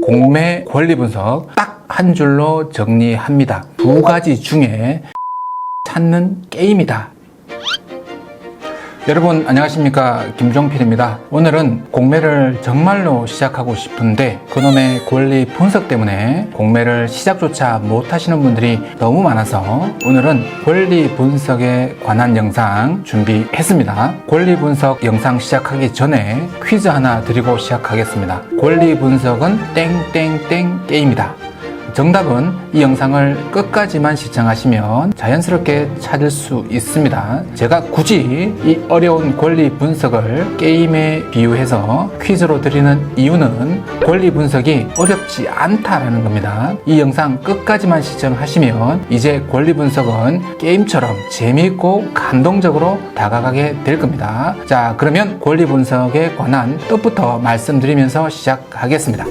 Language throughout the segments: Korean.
공매 권리 분석 딱 한 줄로 정리합니다. 두 가지 중에 찾는 게임이다. 여러분 안녕하십니까, 김종필입니다. 오늘은 공매를 정말로 시작하고 싶은데 그놈의 권리 분석 때문에 공매를 시작조차 못하시는 분들이 너무 많아서 오늘은 권리 분석에 관한 영상 준비했습니다. 권리 분석 영상 시작하기 전에 퀴즈 하나 드리고 시작하겠습니다. 권리 분석은 땡땡땡 게임이다. 정답은 이 영상을 끝까지만 시청하시면 자연스럽게 찾을 수 있습니다. 제가 굳이 이 어려운 권리 분석을 게임에 비유해서 퀴즈로 드리는 이유는 권리 분석이 어렵지 않다라는 겁니다. 이 영상 끝까지만 시청하시면 이제 권리 분석은 게임처럼 재미있고 감동적으로 다가가게 될 겁니다. 자, 그러면 권리 분석에 관한 뜻부터 말씀드리면서 시작하겠습니다.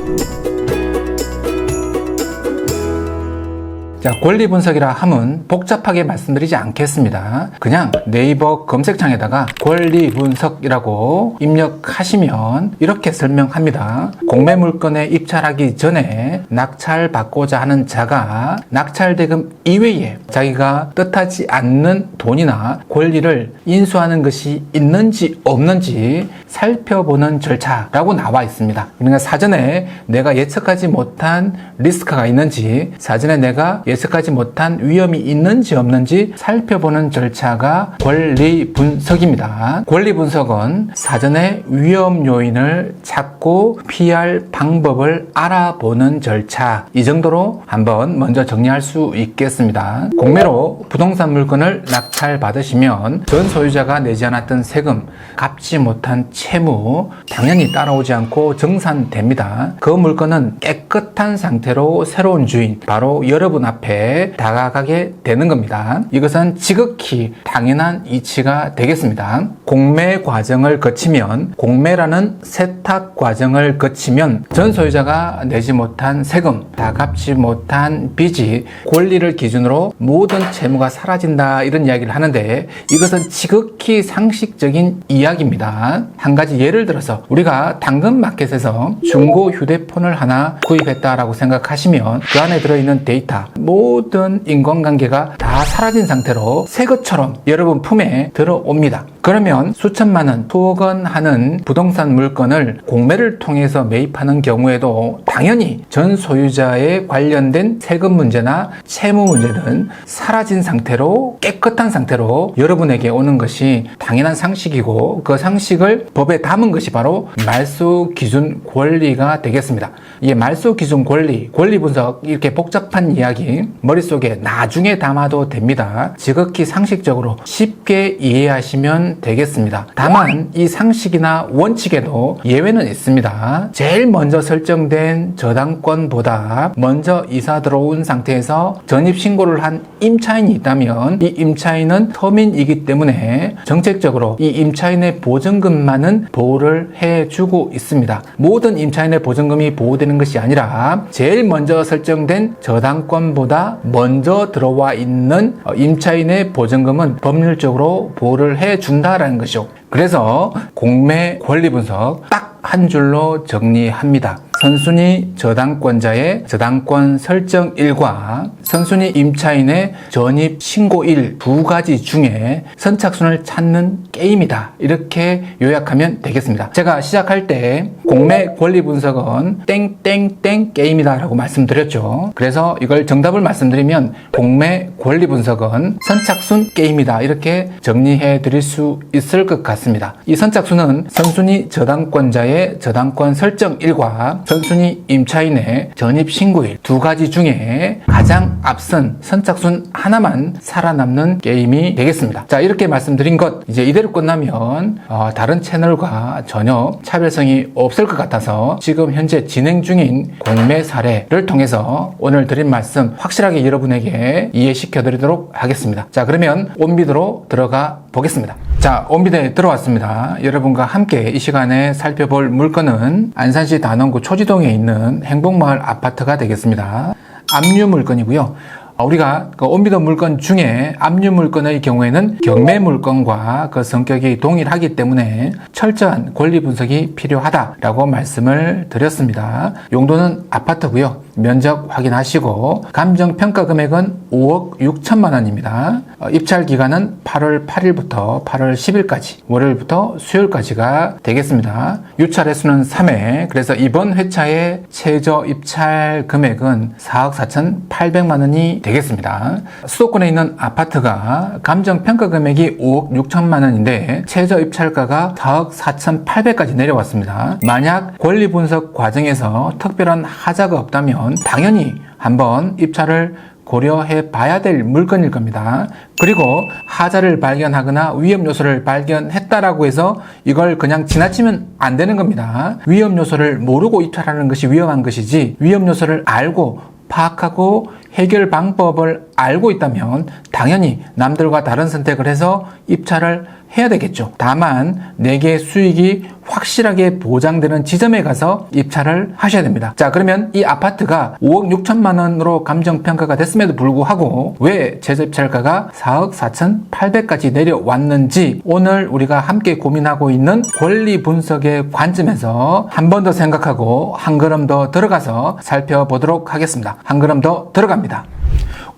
자, 권리 분석이라 함은 복잡하게 말씀드리지 않겠습니다. 그냥 네이버 검색창에다가 권리 분석이라고 입력하시면 이렇게 설명합니다. 공매 물건에 입찰하기 전에 낙찰받고자 하는 자가 낙찰대금 이외에 자기가 뜻하지 않는 돈이나 권리를 인수하는 것이 있는지 없는지 살펴보는 절차라고 나와 있습니다. 그러니까 사전에 내가 예측하지 못한 리스크가 있는지, 사전에 내가 예측하지 못한 위험이 있는지 없는지 살펴보는 절차가 권리 분석입니다. 권리 분석은 사전에 위험 요인을 찾고 피할 방법을 알아보는 절차, 이 정도로 한번 먼저 정리할 수 있겠습니다. 공매로 부동산 물건을 낙찰받으시면 전 소유자가 내지 않았던 세금, 갚지 못한 채무 당연히 따라오지 않고 정산됩니다. 그 물건은 깨끗한 상태로 새로운 주인, 바로 여러분 앞에 다가가게 되는 겁니다. 이것은 지극히 당연한 이치가 되겠습니다. 공매 과정을 거치면, 공매라는 세탁 과정을 거치면 전 소유자가 내지 못한 세금, 다 갚지 못한 빚이 권리를 기준으로 모든 채무가 사라진다, 이런 이야기를 하는데 이것은 지극히 상식적인 이야기입니다. 한 가지 예를 들어서 우리가 당근마켓에서 중고 휴대폰을 하나 구입했다라고 생각하시면 그 안에 들어있는 데이터, 모든 인간관계가 다 사라진 상태로 새 것처럼 여러분 품에 들어옵니다. 그러면 수천만 원, 수억 원 하는 부동산 물건을 공매를 통해서 매입하는 경우에도 당연히 전 소유자에 관련된 세금 문제나 채무 문제는 사라진 상태로, 깨끗한 상태로 여러분에게 오는 것이 당연한 상식이고, 그 상식을 법에 담은 것이 바로 말소 기준 권리가 되겠습니다. 이게 말소 기준 권리, 권리 분석, 이렇게 복잡한 이야기 머릿속에 나중에 담아도 됩니다. 지극히 상식적으로 쉽게 이해하시면 되겠습니다. 다만 이 상식이나 원칙에도 예외는 있습니다. 제일 먼저 설정된 저당권보다 먼저 이사 들어온 상태에서 전입신고를 한 임차인이 있다면 이 임차인은 서민이기 때문에 정책적으로 이 임차인의 보증금만은 보호를 해주고 있습니다. 모든 임차인의 보증금이 보호되는 것이 아니라 제일 먼저 설정된 저당권보다 먼저 들어와 있는 임차인의 보증금은 법률적으로 보호를 해준다라는 것이죠. 그래서 공매 권리 분석 딱 한 줄로 정리합니다. 선순위 저당권자의 저당권 설정일과 선순위 임차인의 전입신고일, 두 가지 중에 선착순을 찾는 게임이다, 이렇게 요약하면 되겠습니다. 제가 시작할 때 공매 권리 분석은 땡땡땡 게임이다 라고 말씀드렸죠. 그래서 이걸 정답을 말씀드리면 공매 권리 분석은 선착순 게임이다, 이렇게 정리해 드릴 수 있을 것 같습니다. 이 선착순은 선순위 저당권자의 저당권 설정일과 선순위 임차인의 전입신고일, 두 가지 중에 가장 앞선 선착순 하나만 살아남는 게임이 되겠습니다. 자, 이렇게 말씀드린 것, 이제 이대로 끝나면 다른 채널과 전혀 차별성이 없을 것 같아서 지금 현재 진행 중인 공매 사례를 통해서 오늘 드린 말씀 확실하게 여러분에게 이해시켜 드리도록 하겠습니다. 자, 그러면 온비드로 들어가 보겠습니다. 자, 온비드에 들어왔습니다. 여러분과 함께 이 시간에 살펴볼 물건은 안산시 단원구 초지동에 있는 행복마을 아파트가 되겠습니다. 압류 물건이고요. 우리가 그 온비도 물건 중에 압류 물건의 경우에는 경매 물건과 그 성격이 동일하기 때문에 철저한 권리 분석이 필요하다라고 말씀을 드렸습니다. 용도는 아파트고요. 면적 확인하시고 감정평가 금액은 5억 6천만 원입니다. 입찰 기간은 8월 8일부터 8월 10일까지, 월요일부터 수요일까지가 되겠습니다. 유찰 횟수는 3회, 그래서 이번 회차의 최저 입찰 금액은 4억 4,800만 원이 되겠습니다. 수도권에 있는 아파트가 감정평가 금액이 5억 6천만 원인데 최저 입찰가가 4억 4,800까지 내려왔습니다. 만약 권리 분석 과정에서 특별한 하자가 없다면 당연히 한번 입찰을 고려해 봐야 될 물건일 겁니다. 그리고 하자를 발견하거나 위험 요소를 발견했다라고 해서 이걸 그냥 지나치면 안 되는 겁니다. 위험 요소를 모르고 입찰하는 것이 위험한 것이지, 위험 요소를 알고 파악하고 해결 방법을 알고 있다면 당연히 남들과 다른 선택을 해서 입찰을 해야 되겠죠. 다만 내게 수익이 확실하게 보장되는 지점에 가서 입찰을 하셔야 됩니다. 자, 그러면 이 아파트가 5억 6천만 원으로 감정평가가 됐음에도 불구하고 왜 최저 입찰가가 4억 4,800까지 내려왔는지 오늘 우리가 함께 고민하고 있는 권리 분석의 관점에서 한 번 더 생각하고 한 걸음 더 들어가서 살펴보도록 하겠습니다. 한 걸음 더 들어갑니다.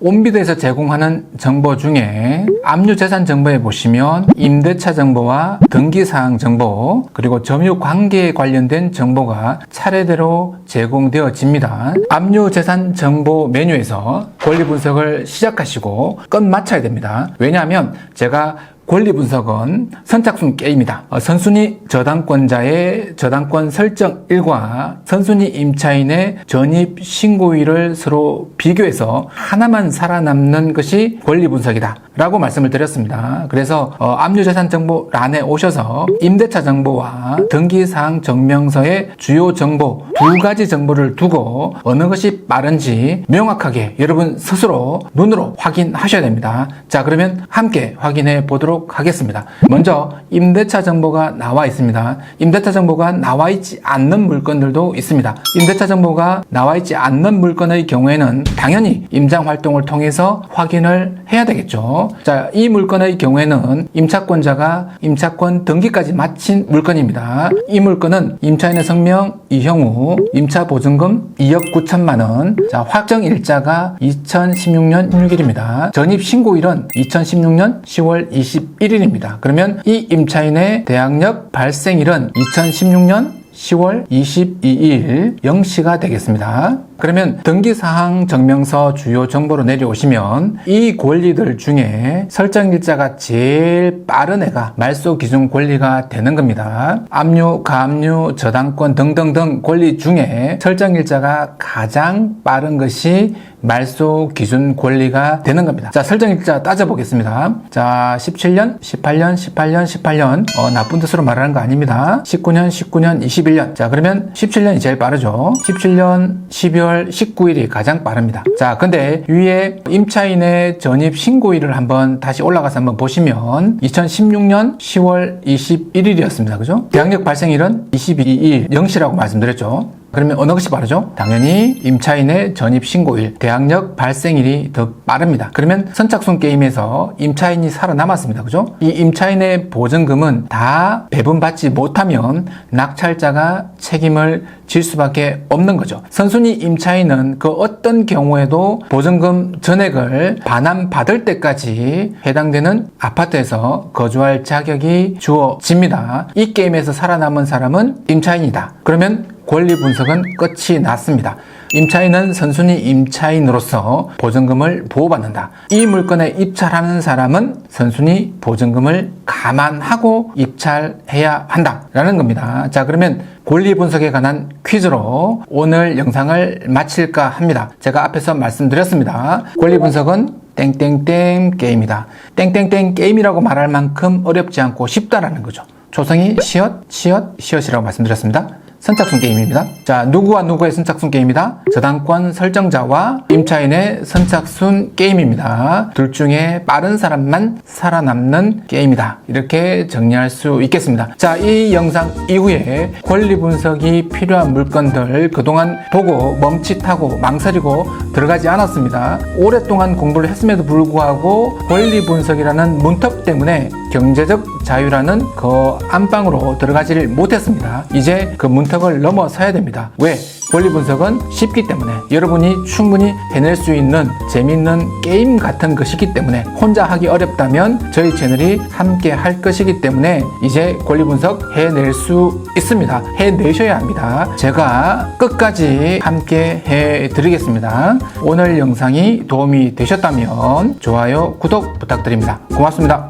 온비드에서 제공하는 정보 중에 압류재산 정보에 보시면 임대차 정보와 등기사항 정보, 그리고 점유 관계에 관련된 정보가 차례대로 제공되어집니다. 압류재산 정보 메뉴에서 권리 분석을 시작하시고 끝마쳐야 됩니다. 왜냐하면 제가 권리 분석은 선착순 게임이다. 선순위 저당권자의 저당권 설정 일과 선순위 임차인의 전입 신고일을 서로 비교해서 하나만 살아남는 것이 권리 분석이다 라고 말씀을 드렸습니다. 그래서 압류재산 정보란에 오셔서 임대차 정보와 등기사항 증명서의 주요 정보 두 가지 정보를 두고 어느 것이 빠른지 명확하게 여러분 스스로 눈으로 확인하셔야 됩니다. 자, 그러면 함께 확인해 보도록 하겠습니다. 먼저 임대차 정보가 나와 있습니다. 임대차 정보가 나와 있지 않는 물건들도 있습니다. 임대차 정보가 나와 있지 않는 물건의 경우에는 당연히 임장 활동을 통해서 확인을 해야 되겠죠. 자, 이 물건의 경우에는 임차권자가 임차권 등기까지 마친 물건입니다. 이 물건은 임차인의 성명 이형우, 임차 보증금 2억 9천만 원, 자, 확정 일자가 2016년 16일입니다. 전입 신고일은 2016년 10월 21일입니다. 그러면 이 임차인의 대항력 발생일은 2016년 10월 22일 0시가 되겠습니다. 그러면 등기사항 증명서 주요 정보로 내려오시면 이 권리들 중에 설정일자가 제일 빠른 애가 말소 기준 권리가 되는 겁니다. 압류, 가압류, 저당권 등등등 권리 중에 설정일자가 가장 빠른 것이 말소 기준 권리가 되는 겁니다. 자, 설정일자 따져보겠습니다. 자, 17년, 18년, 18년, 18년 나쁜 뜻으로 말하는 거 아닙니다. 19년, 19년, 21년. 자, 그러면 17년이 제일 빠르죠. 17년 12월 19일이 가장 빠릅니다. 자, 근데 위에 임차인의 전입 신고일을 한번 다시 올라가서 한번 보시면 2016년 10월 21일이었습니다. 그죠? 대항력 발생일은 22일 0시라고 말씀드렸죠. 그러면 어느 것이 빠르죠? 당연히 임차인의 전입신고일, 대항력 발생일이 더 빠릅니다. 그러면 선착순 게임에서 임차인이 살아남았습니다. 그죠? 이 임차인의 보증금은 다 배분받지 못하면 낙찰자가 책임을 질 수밖에 없는 거죠. 선순위 임차인은 그 어떤 경우에도 보증금 전액을 반환받을 때까지 해당되는 아파트에서 거주할 자격이 주어집니다. 이 게임에서 살아남은 사람은 임차인이다. 그러면 권리 분석은 끝이 났습니다. 임차인은 선순위 임차인으로서 보증금을 보호받는다. 이 물건에 입찰하는 사람은 선순위 보증금을 감안하고 입찰해야 한다라는 겁니다. 자, 그러면 권리 분석에 관한 퀴즈로 오늘 영상을 마칠까 합니다. 제가 앞에서 말씀드렸습니다. 권리 분석은 땡땡땡 게임이다. 땡땡땡 게임이라고 말할 만큼 어렵지 않고 쉽다라는 거죠. 초성이 시엇, 시엇, 시엇이라고 말씀드렸습니다. 선착순 게임입니다. 자, 누구와 누구의 선착순 게임이다? 저당권 설정자와 임차인의 선착순 게임입니다. 둘 중에 빠른 사람만 살아남는 게임이다. 이렇게 정리할 수 있겠습니다. 자, 이 영상 이후에 권리 분석이 필요한 물건들 그동안 보고 멈칫하고 망설이고 들어가지 않았습니다. 오랫동안 공부를 했음에도 불구하고 권리 분석이라는 문턱 때문에 경제적 자유라는 그 안방으로 들어가지를 못했습니다. 이제 그 문턱을 넘어서야 됩니다. 왜? 권리 분석은 쉽기 때문에, 여러분이 충분히 해낼 수 있는 재밌는 게임 같은 것이기 때문에, 혼자 하기 어렵다면 저희 채널이 함께 할 것이기 때문에 이제 권리 분석 해낼 수 있습니다. 해내셔야 합니다. 제가 끝까지 함께 해드리겠습니다. 오늘 영상이 도움이 되셨다면 좋아요, 구독 부탁드립니다. 고맙습니다.